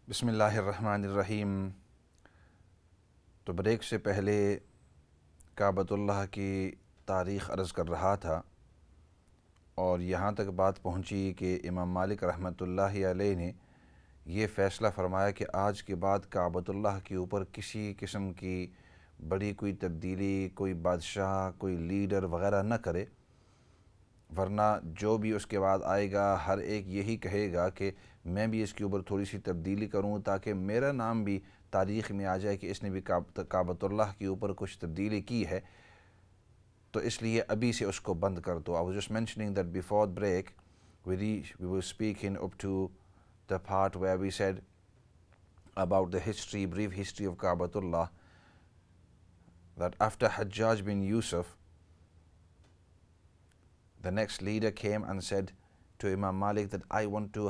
بسم اللہ الرحمن الرحیم۔ تو بریک سے پہلے کعبۃ اللہ کی تاریخ عرض کر رہا تھا اور یہاں تک بات پہنچی کہ امام مالک رحمۃ اللہ علیہ نے یہ فیصلہ فرمایا کہ آج کے بعد کعبۃ اللہ کے اوپر کسی قسم کی بڑی کوئی تبدیلی، کوئی بادشاہ، کوئی لیڈر وغیرہ نہ کرے، ورنہ جو بھی اس کے بعد آئے گا ہر ایک یہی کہے گا کہ میں بھی اس کے اوپر تھوڑی سی تبدیلی کروں تاکہ میرا نام بھی تاریخ میں آ جائے کہ اس نے بھی کعبۃ اللہ کے اوپر کچھ تبدیلی کی ہے، تو اس لیے ابھی سے اس کو بند کر دو۔ I was just mentioning that before break we were speaking up to the part where we said about the history, brief history of Ka'batullah, that after Hajjaj bin Yusuf, the next leader came and said to Imam Malik that I want to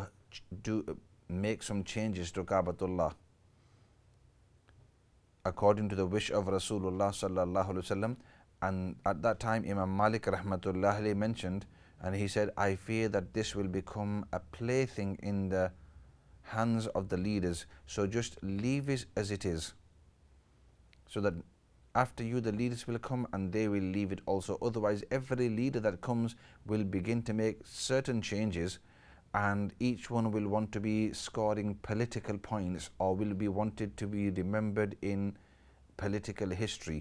make some changes to Ka'batullah according to the wish of Rasulullah sallallahu alaihi wasallam. And at that time Imam Malik rahmatullah alayhi mentioned, and he said, I fear that this will become a plaything in the hands of the leaders, so just leave it as it is, so that after you the leaders will come and they will leave it also. Otherwise every leader that comes will begin to make certain changes, and each one will want to be scoring political points or will be wanted to be remembered in political history.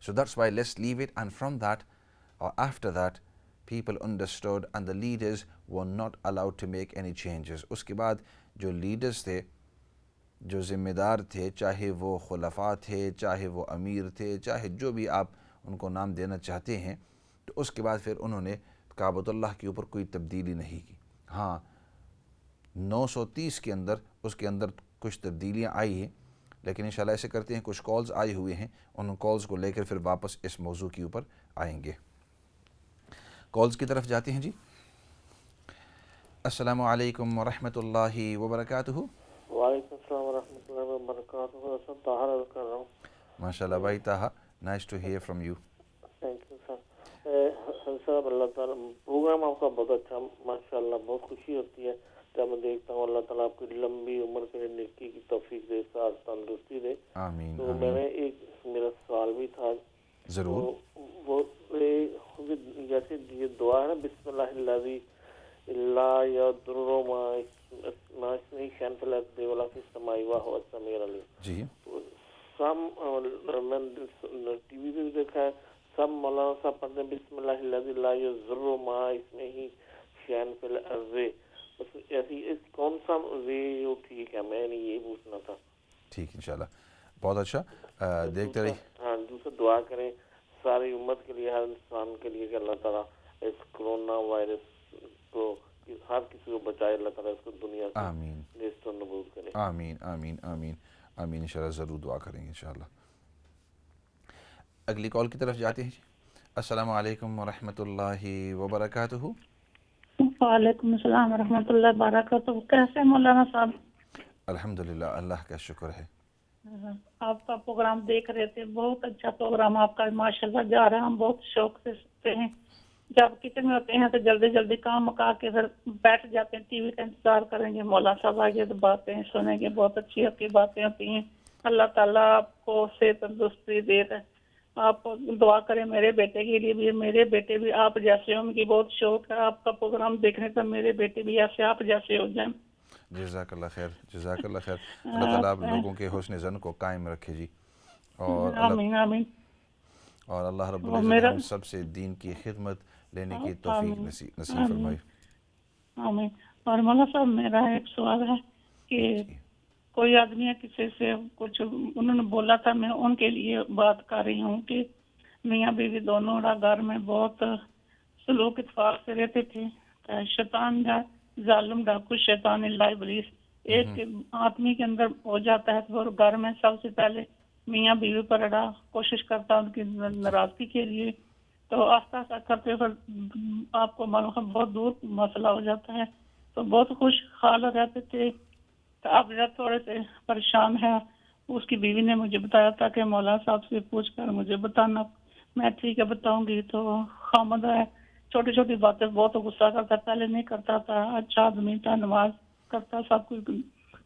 So that's why let's leave it. And from that, or after that, people understood and the leaders were not allowed to make any changes. اس کے بعد جو leaders تھے، جو ذمہ دار تھے، چاہے وہ خلفاء تھے، چاہے وہ امیر تھے، چاہے جو بھی آپ ان کو نام دینا چاہتے ہیں، تو اس کے بعد پھر انہوں نے کعبۃ اللہ کے اوپر کوئی تبدیلی نہیں کی۔ ہاں 930 کے اندر اس کے اندر کچھ تبدیلیاں آئی ہیں، لیکن انشاءاللہ ایسے کرتے ہیں، کچھ کالز آئے ہوئے ہیں، ان کالز کو لے کر پھر واپس اس موضوع کے اوپر آئیں گے۔ کالز کی طرف جاتے ہیں جی۔ السلام علیکم ورحمۃ اللہ وبرکاتہ۔ وعلیکم السلام ورحمۃ اللہ وبرکاتہ۔ سب طاہر عرض کر رہا ہوں۔ ماشاء اللہ بھائی Taha, nice to hear from you. Thank you sir. صاحب اللہ تعالیٰ پروگرام آپ کا بہت اچھا، ماشاء اللہ بہت خوشی ہوتی ہے جب میں دیکھتا ہوں۔ اللہ تعالیٰ آپ کی لمبی عمر کے لیے نیکی کی توفیق دے، ساتھ تندرستی دے۔ آمین تو آمین۔ میں نے میرا سوال بھی تھا، ضرور۔ تو وہ جیسے یہ دعا ہے نا، بسم اللہ الذی لا یضر ما اسمہ شیئن فی الارض ولا فی السماء وہو السمیع العلیم۔ جی میں نے ٹی وی پہ بھی دیکھا ہے، سب مولانا صاحب پڑھتے ہیں بسم اللہ الذی لا یضر ما اسمہ شیئن فی الارض۔ ایسی کون سا وے ٹھیک ہے؟ میں نے یہ پوچھنا تھا۔ ٹھیک، انشاءاللہ بہت اچھا۔ دیکھتے رہیے۔ ہاں، دوسرا دعا کریں ساری امت کے لیے، ہر انسان کے لیے، کہ اللہ تعالیٰ اس کرونا وائرس کو ہر کسی کو بچائے، اللہ تعالیٰ اس کو دنیا سے آمین نیست و نابود کرے۔ آمین آمین آمین آمین، انشاءاللہ ضرور دعا کریں گے انشاءاللہ۔ اگلی کال کی طرف جاتے ہیں جی۔ السلام علیکم ورحمۃ اللہ وبرکاتہ۔ وعلیکم السلام ورحمۃ اللہ وبرکاتہ۔ کیسے مولانا صاحب؟ الحمدللہ، اللہ کا شکر ہے۔ آپ کا پروگرام دیکھ رہے تھے، بہت اچھا پروگرام آپ کا ماشاءاللہ جا رہا ہے، ہم بہت شوق سے سنتے ہیں۔ جب کچن میں ہوتے ہیں تو جلدی جلدی کام مکا کے پھر بیٹھ جاتے ہیں، ٹی وی کا انتظار کریں گے، مولانا صاحب آگے تو باتیں سنیں گے، بہت اچھی آپ کی باتیں ہوتی ہیں۔ اللہ تعالیٰ آپ کو صحت تندرستی دے رہے۔ آپ دعا کریں میرے بیٹے کے لیے بھی، میرے بیٹے بھی آپ جیسے ہوں، ان کی بہت شوق ہے آپ کا پروگرام دیکھنے کا، میرے بیٹے بھی ایسے آپ جیسے ہو جائیں۔ جزاک اللہ خیر، جزاک اللہ خیر۔ اللہ تعالیٰ آپ لوگوں کے حسن زن کو قائم رکھے جی، اور آمین آمین۔ اور اللہ رب اور العزت میرا ہم سب سے دین کی خدمت لینے کی توفیق نصیب فرمائے۔ آمین۔ اور مولانا صاحب میرا ایک سوال ہے کہ کوئی آدمی ہے کسی سے کچھ انہوں نے بولا تھا، میں ان کے لیے بات کر رہی ہوں کہ میاں بیوی دونوں گھر میں بہت سلوک اتفاق سے رہتے تھے۔ شیطان ظالم ڈاکو شیطان اللہ ابلیس ایک آدمی کے اندر ہو جاتا ہے تو گھر میں سب سے پہلے میاں بیوی پر اڑا کوشش کرتا ان کی ناراضگی کے لیے، تو آہستہ آہستہ کرتے پھر آپ کو معلوم ہے بہت دور مسئلہ ہو جاتا ہے، تو بہت خوش حال رہتے تھے۔ تو اب جب تھوڑے سے پریشان ہے، اس کی بیوی نے مجھے بتایا تھا کہ مولانا صاحب سے پوچھ کر مجھے بتانا۔ میں ٹھیک ہے بتاؤں گی۔ تو خامد ہے، چھوٹی چھوٹی باتیں بہت غصہ کرتا، پہلے نہیں کرتا تھا، اچھا آدمی تھا، نماز کرتا، سب کچھ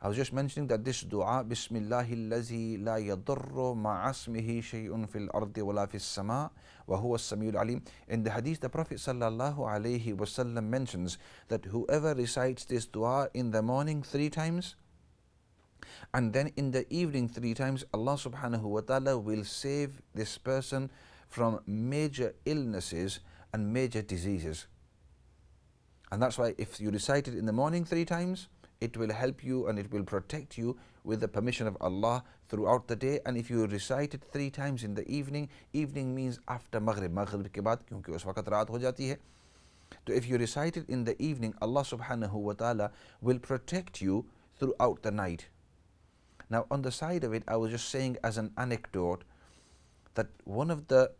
I was just mentioning that this dua, Bismillahi allazi la yadurru ma'asmihi shay'un fil ardi wala fis sama' wa huwa as-sami'ul alim. In the hadith, the Prophet sallallahu alayhi wasallam mentions that whoever recites this dua in the morning 3 times and then in the evening 3 times, Allah subhanahu wa ta'ala will save this person from major illnesses and major diseases. And that's why if you recite it in the morning 3 times, it will help you and it will protect you with the permission of Allah throughout the day. And if you recite it 3 times in the evening, evening means after Maghrib, Maghrib ke baad, kyunki us waqt raat ho jati hai. So if you recite it in the evening, Allah subhanahu wa ta'ala will protect you throughout the night. Now on the side of it, I was just saying as an anecdote that one of the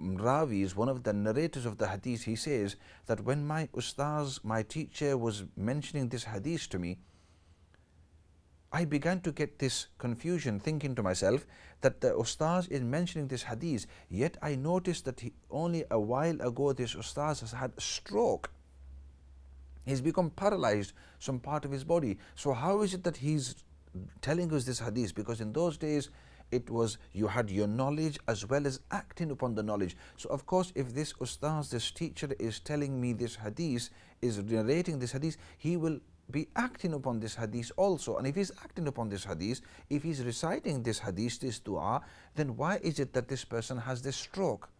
Ravis, one of the narrators of the hadith, he says that when my ustaz, my teacher, was mentioning this hadith to me, I began to get this confusion, thinking to myself that the ustaz is mentioning this hadith, yet I noticed that only a while ago this ustaz has had a stroke. He's become paralyzed, some part of his body. So how is it that he's telling us this hadith? Because in those days it was, you had your knowledge as well as acting upon the knowledge. So of course, if this ustaz, this teacher is telling me this hadith, is narrating this hadith, he will be acting upon this hadith also. And if he's acting upon this hadith, if he's reciting this hadith, this dua, then why is it that this person has this stroke?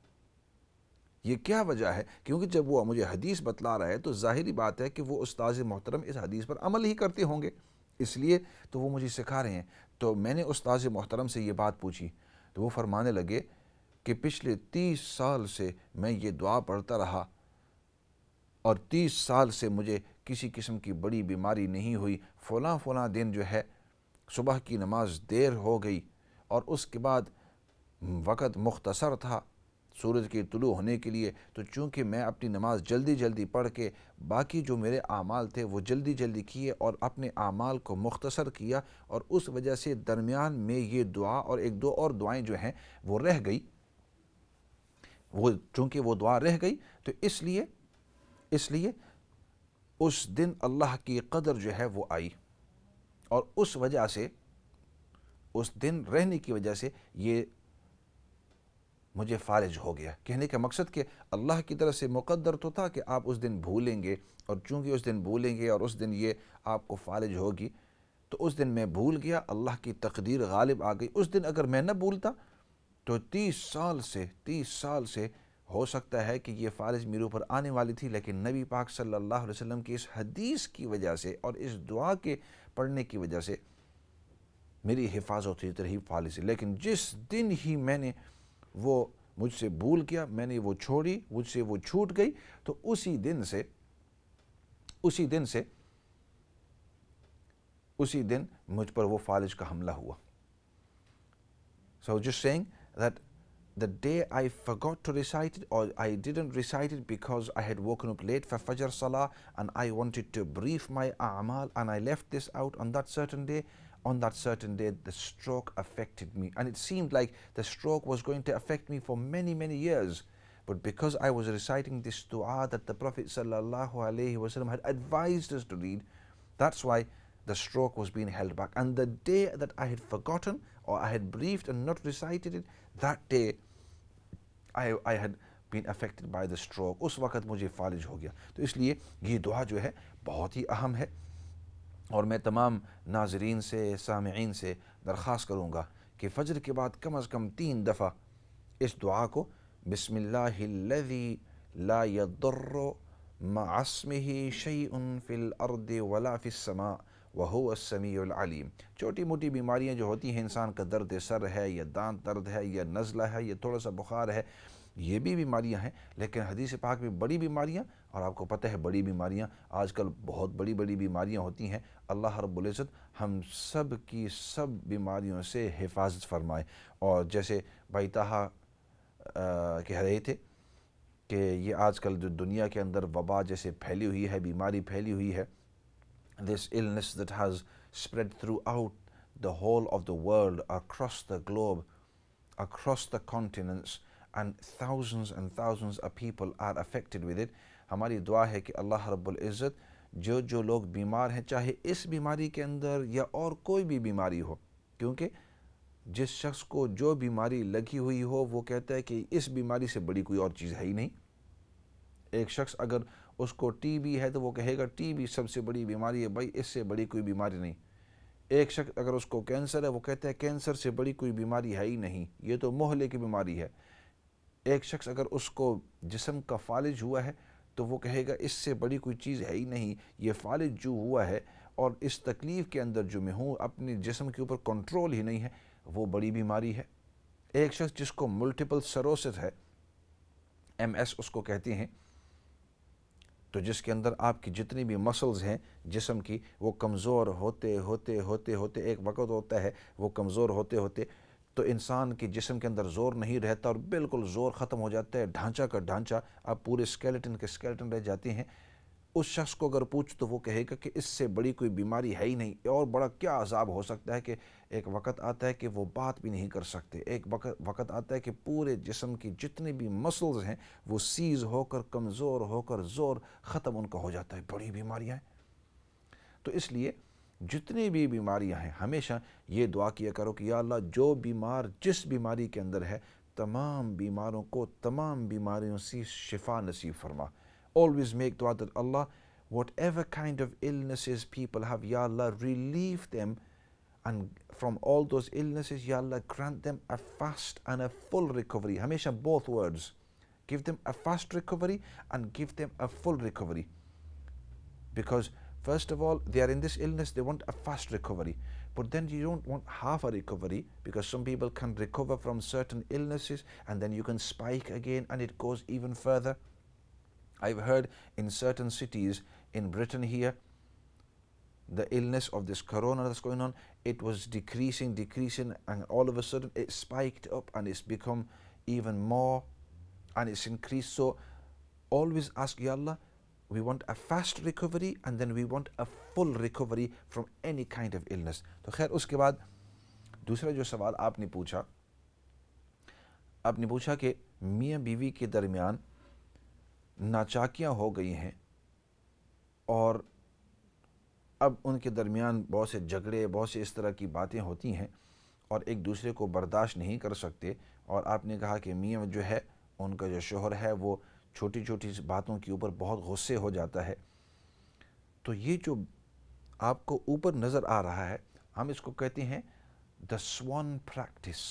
یہ کیا وجہ ہے؟ کیونکہ جب وہ مجھے حدیث بتلا رہا ہے تو ظاہری بات ہے کہ وہ استاذ محترم اس حدیث پر عمل ہی کرتے ہوں گے، اس لیے تو وہ مجھے سکھا رہے ہیں. تو میں نے استاذ محترم سے یہ بات پوچھی تو وہ فرمانے لگے کہ پچھلے 30 سال سے میں یہ دعا پڑھتا رہا اور 30 سال سے مجھے کسی قسم کی بڑی بیماری نہیں ہوئی. فلاں دن جو ہے صبح کی نماز دیر ہو گئی اور اس کے بعد وقت مختصر تھا سورج کے طلوع ہونے کے لیے، تو چونکہ میں اپنی نماز جلدی پڑھ کے باقی جو میرے اعمال تھے وہ جلدی کیے اور اپنے اعمال کو مختصر کیا، اور اس وجہ سے درمیان میں یہ دعا اور 1-2 اور دعائیں جو ہیں وہ رہ گئی. وہ چونکہ وہ دعا رہ گئی تو اس لیے اس دن اللہ کی قدر جو ہے وہ آئی، اور اس وجہ سے اس دن رہنے کی وجہ سے یہ مجھے فالج ہو گیا. کہنے کا مقصد کہ اللہ کی طرف سے مقدر تو تھا کہ آپ اس دن بھولیں گے، اور چونکہ اس دن بھولیں گے اور اس دن یہ آپ کو فالج ہوگی، تو اس دن میں بھول گیا، اللہ کی تقدیر غالب آ گئی. اس دن اگر میں نہ بھولتا تو 30 سال سے ہو سکتا ہے کہ یہ فالج میرے اوپر آنے والی تھی، لیکن نبی پاک صلی اللہ علیہ وسلم کی اس حدیث کی وجہ سے اور اس دعا کے پڑھنے کی وجہ سے میری حفاظت ہوتی رہی فالج سے. لیکن جس دن ہی میں نے وہ مجھ سے بھول گیا، میں نے وہ چھوڑی، مجھ سے وہ چھوٹ گئی، تو اسی دن مجھ پر وہ فالج کا حملہ ہوا. So just saying that the day I forgot to recite it, or I didn't recite it because I had woken up late for Fajr Salah and I wanted to brief my a'mal and I left this out on that certain day, the stroke affected me, and it seemed like the stroke was going to affect me for many years. But because I was reciting this dua that the Prophet sallallahu alaihi wasallam had advised us to read, that's why the stroke was being held back. And the day that I had forgotten or I had briefed and not recited it, that day I had been affected by the stroke. اس وقت مجھے فالج ہو گیا. تو اس لیے یہ دعا جو ہے بہت ہی اہم ہے، اور میں تمام ناظرین سے، سامعین سے درخواست کروں گا کہ فجر کے بعد کم از کم 3 دفعہ اس دعا کو بسم اللہ الذی لا یضر مع اسمہ شیء فی الارض ولا فی السماء وہو السمیع العلیم. چھوٹی موٹی بیماریاں جو ہوتی ہیں، انسان کا درد سر ہے یا دانت درد ہے یا نزلہ ہے یا تھوڑا سا بخار ہے، یہ بھی بیماریاں ہیں. لیکن حدیث پاک میں بڑی بیماریاں، اور آپ کو پتہ ہے بڑی بیماریاں آج کل بہت بڑی بیماریاں ہوتی ہیں. اللہ رب العزت ہم سب کی سب بیماریوں سے حفاظت فرمائے. اور جیسے بھائی طاہا کہہ رہے تھے کہ یہ آج کل جو دنیا کے اندر وبا جیسے پھیلی ہوئی ہے، بیماری پھیلی ہوئی ہے، this illness that has spread throughout the whole of the world, across the globe, across the continents, and thousands of people are affected with it. ہماری دعا ہے کہ اللہ رب العزت جو لوگ بیمار ہیں، چاہے اس بیماری کے اندر یا اور کوئی بھی بیماری ہو، کیونکہ جس شخص کو جو بیماری لگی ہوئی ہو وہ کہتا ہے کہ اس بیماری سے بڑی کوئی اور چیز ہے ہی نہیں۔ ایک شخص اگر اس کو ٹی بی ہے تو وہ کہے گا ٹی بی سب سے بڑی بیماری ہے، بھائی اس سے بڑی کوئی بیماری نہیں۔ ایک شخص اگر اس کو کینسر ہے وہ کہتا ہے کینسر سے بڑی کوئی بیماری ہے ہی نہیں، یہ تو محلے کی بیماری ہے۔ ایک شخص اگر اس کو جسم کا فالج ہوا ہے تو وہ کہے گا اس سے بڑی کوئی چیز ہے ہی نہیں، یہ فالج جو ہوا ہے اور اس تکلیف کے اندر جو میں ہوں، اپنے جسم کے اوپر کنٹرول ہی نہیں ہے، وہ بڑی بیماری ہے۔ ایک شخص جس کو ملٹیپل سروسس ہے، ایم ایس اس کو کہتے ہیں، تو جس کے اندر آپ کی جتنی بھی مسلز ہیں جسم کی وہ کمزور ہوتے ہوتے ہوتے ہوتے ایک وقت ہوتا ہے وہ کمزور ہوتے ہوتے تو انسان کے جسم کے اندر زور نہیں رہتا اور بالکل زور ختم ہو جاتا ہے، ڈھانچہ کا ڈھانچہ، آپ پورے اسکیلیٹن کے اسکیلیٹن رہ جاتے ہیں۔ اس شخص کو اگر پوچھ تو وہ کہے گا کہ اس سے بڑی کوئی بیماری ہے ہی نہیں، اور بڑا کیا عذاب ہو سکتا ہے کہ ایک وقت آتا ہے کہ وہ بات بھی نہیں کر سکتے، ایک وقت آتا ہے کہ پورے جسم کی جتنی بھی مسلز ہیں وہ سیز ہو کر کمزور ہو کر زور ختم ان کا ہو جاتا ہے، بڑی بیماریاں ہیں۔ تو اس لیے جتنی بھی بیماریاں ہیں ہمیشہ یہ دعا کیا کرو کہ یا اللہ جو بیمار جس بیماری کے اندر ہے تمام بیماروں کو تمام بیماریوں سے شفا نصیب فرما۔ Always make dua that Allah, whatever kind of illnesses people have, Ya Allah, relieve them, and from all those illnesses, Ya Allah, grant them a fast and a full recovery. Hamesha both words. Give them a fast recovery and give them a full recovery. Because first of all, they are in this illness, they want a fast recovery. But then you don't want half a recovery, because some people can recover from certain illnesses and then you can spike again and it goes even further. I've heard in certain cities in Britain here, the illness of this corona that's going on, it was decreasing, and all of a sudden it spiked up and it's become even more and it's increased. So always ask, Ya Allah, we want a fast recovery and then we want a full recovery from any kind of illness. تو خیر اس کے بعد دوسرا جو سوال آپ نے پوچھا کہ میاں بیوی کے درمیان ناچاکیاں ہو گئی ہیں اور اب ان کے درمیان بہت سے جھگڑے، بہت سے اس طرح کی باتیں ہوتی ہیں اور ایک دوسرے کو برداشت نہیں کر سکتے، اور آپ نے کہا کہ میاں جو ہے ان کا جو شوہر ہے وہ چھوٹی چھوٹی باتوں کے اوپر بہت غصے ہو جاتا ہے، تو یہ جو آپ کو اوپر نظر آ رہا ہے ہم اس کو کہتے ہیں دا سوان پریکٹس۔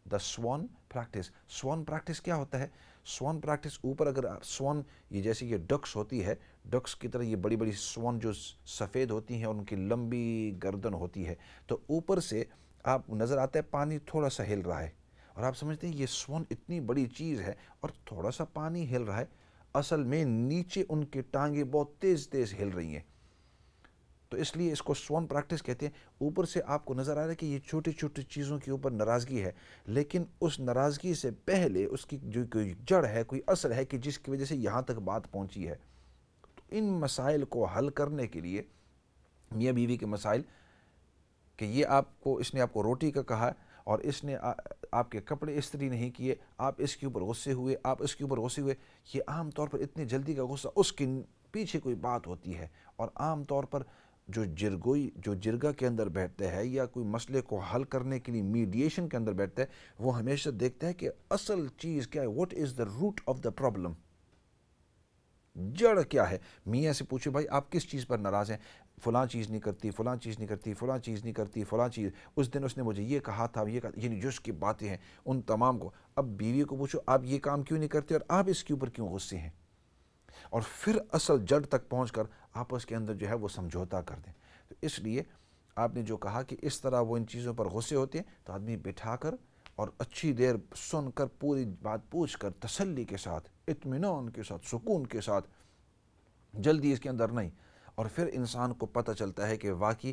دا سوان پریکٹس، سوان پریکٹس کیا ہوتا ہے؟ سوان پریکٹس اوپر اگر سوان یہ جیسے یہ ڈکس ہوتی ہے، ڈکس کی طرح یہ بڑی بڑی سوان جو سفید ہوتی ہیں ان کی لمبی گردن ہوتی ہے، تو اوپر سے آپ نظر آتا ہے پانی تھوڑا سا ہل رہا ہے اور آپ سمجھتے ہیں یہ سوان اتنی بڑی چیز ہے اور تھوڑا سا پانی ہل رہا ہے، اصل میں نیچے ان کی ٹانگیں بہت تیز تیز ہل رہی ہیں، تو اس لیے اس کو سوان پریکٹس کہتے ہیں۔ اوپر سے آپ کو نظر آ رہا ہے کہ یہ چھوٹی چھوٹی چیزوں کے اوپر ناراضگی ہے، لیکن اس ناراضگی سے پہلے اس کی جو کوئی جڑ ہے، کوئی اثر ہے کہ جس کی وجہ سے یہاں تک بات پہنچی ہے۔ تو ان مسائل کو حل کرنے کے لیے میاں بیوی کے مسائل کہ یہ اس نے آپ کو روٹی کا کہا اور اس نے آپ کے کپڑے استری نہیں کیے، آپ اس کے اوپر غصے ہوئے، آپ اس کے اوپر غصے ہوئے، یہ عام طور پر اتنی جلدی کا غصہ اس کے پیچھے کوئی بات ہوتی ہے، اور عام طور پر جو جرگہ کے اندر بیٹھتا ہے یا کوئی مسئلے کو حل کرنے کے لیے میڈیشن کے اندر بیٹھتا ہے وہ ہمیشہ دیکھتا ہے کہ اصل چیز کیا ہے، what is the root of the problem, جڑ کیا ہے۔ میاں سے پوچھو بھائی آپ کس چیز پر ناراض ہیں؟ فلاں چیز نہیں کرتی، فلاں چیز نہیں کرتی، فلاں چیز نہیں کرتی، فلاں چیز، اس دن اس نے مجھے یہ کہا تھا، یہ کہا، یعنی جو اس کی باتیں ہیں ان تمام کو۔ اب بیوی کو پوچھو آپ یہ کام کیوں نہیں کرتے اور آپ اس کے اوپر کیوں غصے ہیں، اور پھر اصل جڑ تک پہنچ کر آپس کے اندر جو ہے وہ سمجھوتا کر دیں۔ تو اس لیے آپ نے جو کہا کہ اس طرح وہ ان چیزوں پر غصے ہوتے ہیں، تو آدمی بٹھا کر اور اچھی دیر سن کر پوری بات پوچھ کر تسلی کے ساتھ، اطمینان کے ساتھ، سکون کے ساتھ، جلدی اس کے اندر نہیں، اور پھر انسان کو پتہ چلتا ہے کہ واقعی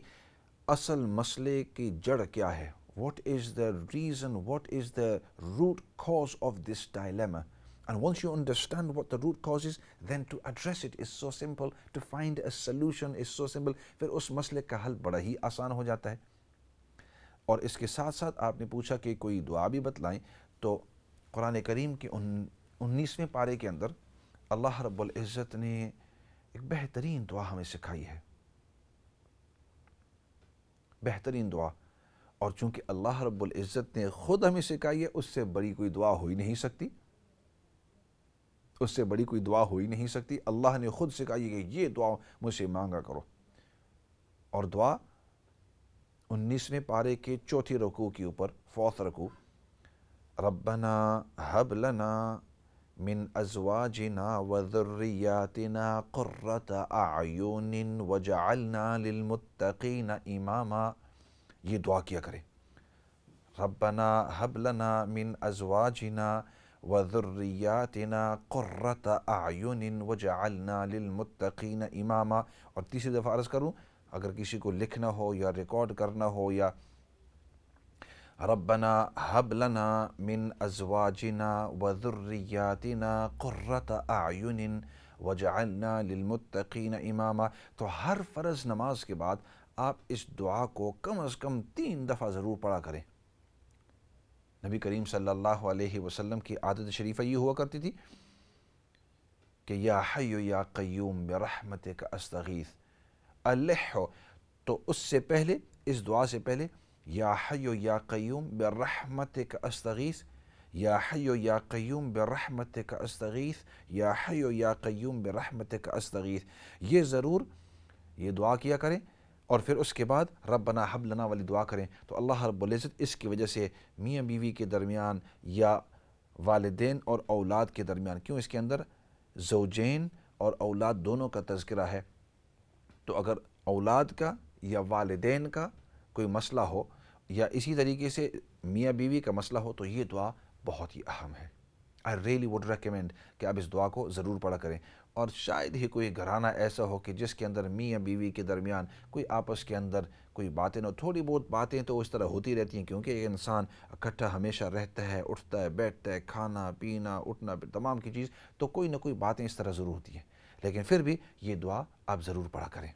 اصل مسئلے کی جڑ کیا ہے، what is the reason, what is the root cause of this dilemma. And once you understand what the root cause is, then to address it is so simple, to find a solution is so simple. پھر اس مسئلے کا حل بڑا ہی آسان ہو جاتا ہے۔ اور اس کے ساتھ ساتھ آپ نے پوچھا کہ کوئی دعا بھی بتلائیں، تو قرآن کریم کے 19ویں پارے کے اندر اللہ رب العزت نے ایک بہترین دعا ہمیں سکھائی ہے، بہترین دعا، اور چونکہ اللہ رب العزت نے خود ہمیں سکھائی ہے، اس سے بڑی کوئی دعا ہو ہی نہیں سکتی، اس سے بڑی کوئی دعا ہو ہی نہیں سکتی۔ اللہ نے خود سکھائی ہے کہ یہ دعا مجھ سے مانگا کرو، اور دعا 19ویں پارے کے چوتھی رکوع کے اوپر، 4th رکوع، ربنا ہب لنا من ازواجنا وذریاتنا قرۃ اعین وجعلنا للمتقین اماما، یہ دعا کیا کریں، ربنا ہب لنا من ازواجنا وذریاتنا قرۃ اعین وجعلنا للمتقین اماما۔ اور تیسری دفعہ عرض کروں، اگر کسی کو لکھنا ہو یا ریکارڈ کرنا ہو، یا ربنا ہب لنا من ازواجنا وذریاتنا قرۃ اعین وجعلنا للمتقین اماما، تو ہر فرض نماز کے بعد آپ اس دعا کو کم از کم 3 دفعہ ضرور پڑھا کریں۔ نبی کریم صلی اللہ علیہ وسلم کی عادت شریفہ یہ ہوا کرتی تھی کہ یا حی یا قیوم برحمتک استغیث، الح، تو اس سے پہلے، اس دعا سے پہلے، یا حی یا قیوم برحمتک استغیث، یا حی یا قیوم برحمتک استغیث، یا حی یا قیوم برحمتک استغیث، یہ ضرور یہ دعا کیا کریں، اور پھر اس کے بعد ربنا حب لنا والی دعا کریں۔ تو اللہ رب العزت اس کی وجہ سے میاں بیوی کے درمیان یا والدین اور اولاد کے درمیان، کیوں اس کے اندر زوجین اور اولاد دونوں کا تذکرہ ہے، تو اگر اولاد کا یا والدین کا کوئی مسئلہ ہو، یا اسی طریقے سے میاں بیوی کا مسئلہ ہو، تو یہ دعا بہت ہی اہم ہے۔ I really would recommend کہ آپ اس دعا کو ضرور پڑھا کریں، اور شاید ہی کوئی گھرانہ ایسا ہو کہ جس کے اندر میاں بیوی کے درمیان کوئی آپس کے اندر کوئی باتیں نہ، تھوڑی بہت باتیں تو اس طرح ہوتی رہتی ہیں، کیونکہ ایک انسان اکٹھا ہمیشہ رہتا ہے، اٹھتا ہے، بیٹھتا ہے، کھانا پینا اٹھنا تمام کی چیز، تو کوئی نہ کوئی باتیں اس طرح ضرور ہوتی ہیں، لیکن پھر بھی یہ دعا آپ ضرور پڑھا کریں۔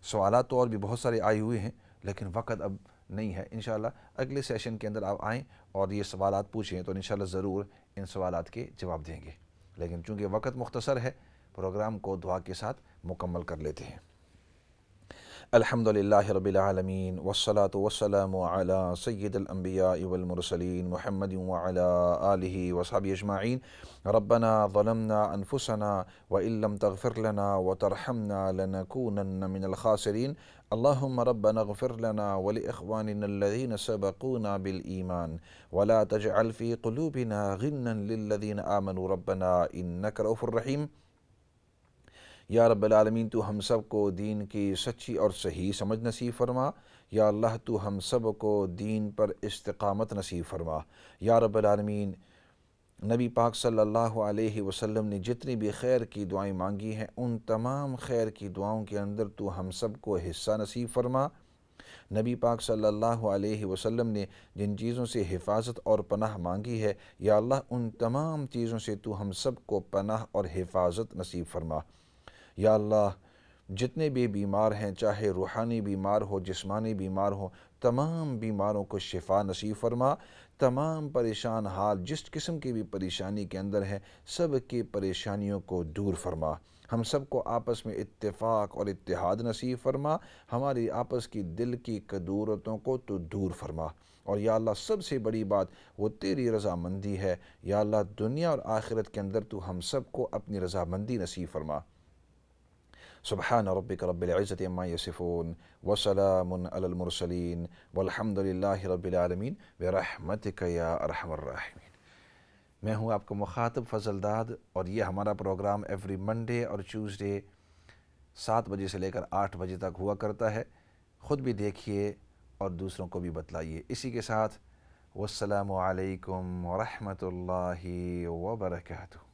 سوالات تو اور بھی بہت سارے آئے ہوئے ہیں، لیکن وقت اب نہیں ہے، انشاءاللہ اگلے سیشن کے اندر آپ آئیں اور یہ سوالات پوچھیں تو انشاءاللہ ضرور ان سوالات کے جواب دیں گے، لیکن چونکہ وقت مختصر ہے، پروگرام کو دعا کے ساتھ مکمل کر لیتے ہیں۔ الحمدللہ رب العالمین والصلاة والسلام علی سید الانبیاء والمرسلین محمد وعلی آلہ وصحبہ اجمعین۔ ربنا ظلمنا انفسنا وإن لم تغفر لنا وترحمنا لنكونن من الخاسرین۔ اللهم ربنا اغفر لنا ولإخواننا الذين سبقونا بالإيمان ولا تجعل في قلوبنا غلا للذين آمنوا ربنا إنك رؤوف رحيم۔ یا رب العالمین تو ہم سب کو دین کی سچی اور صحیح سمجھ نصیب فرما، یا اللہ تو ہم سب کو دین پر استقامت نصیب فرما۔ یا رب العالمین نبی پاک صلی اللہ علیہ وسلم نے جتنی بھی خیر کی دعائیں مانگی ہیں، ان تمام خیر کی دعاؤں کے اندر تو ہم سب کو حصہ نصیب فرما۔ نبی پاک صلی اللہ علیہ وسلم نے جن چیزوں سے حفاظت اور پناہ مانگی ہے، یا اللہ ان تمام چیزوں سے تو ہم سب کو پناہ اور حفاظت نصیب فرما۔ یا اللہ جتنے بھی بیمار ہیں، چاہے روحانی بیمار ہو، جسمانی بیمار ہو، تمام بیماروں کو شفا نصیب فرما۔ تمام پریشان حال جس قسم کی بھی پریشانی کے اندر ہیں، سب کی پریشانیوں کو دور فرما۔ ہم سب کو آپس میں اتفاق اور اتحاد نصیب فرما۔ ہماری آپس کی دل کی کدورتوں کو تو دور فرما، اور یا اللہ سب سے بڑی بات وہ تیری رضامندی ہے۔ یا اللہ دنیا اور آخرت کے اندر تو ہم سب کو اپنی رضامندی نصیب فرما۔ سبحان ربک رب العزت عما یصفون وسلام علی المرسلین والحمد للہ رب العالمین برحمتک یا ارحم الراحمین۔ میں ہوں آپ کا مخاطب فضل داد، اور یہ ہمارا پروگرام ایوری منڈے اور ٹیوزڈے 7 بجے سے لے کر 8 بجے تک ہوا کرتا ہے۔ خود بھی دیکھیے اور دوسروں کو بھی بتلائیے۔ اسی کے ساتھ والسلام علیکم ورحمۃ اللہ وبرکاتہ۔